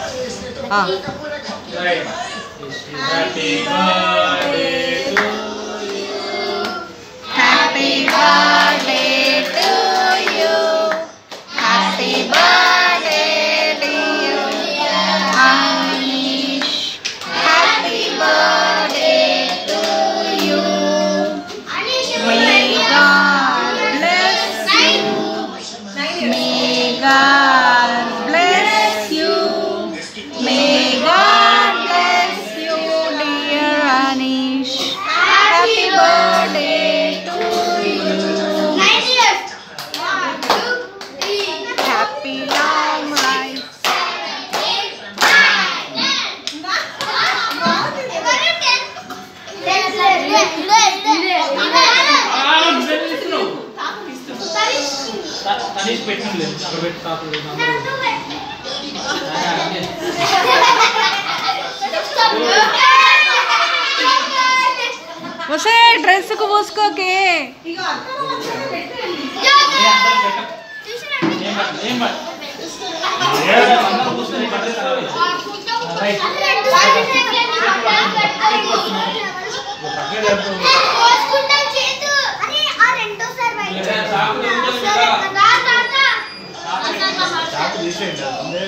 Happy birthday to you. Happy birthday to you. Happy birthday dear Anish. Happy birthday to you. May God bless you. May God bless you. May God bless you dear Anish. Happy birthday to you. Happy long life. Tanish పెట్టింది అక్కడ పెట్టి తాతలు వసే dress కు పోసుకోకే చాకు తీసేయండి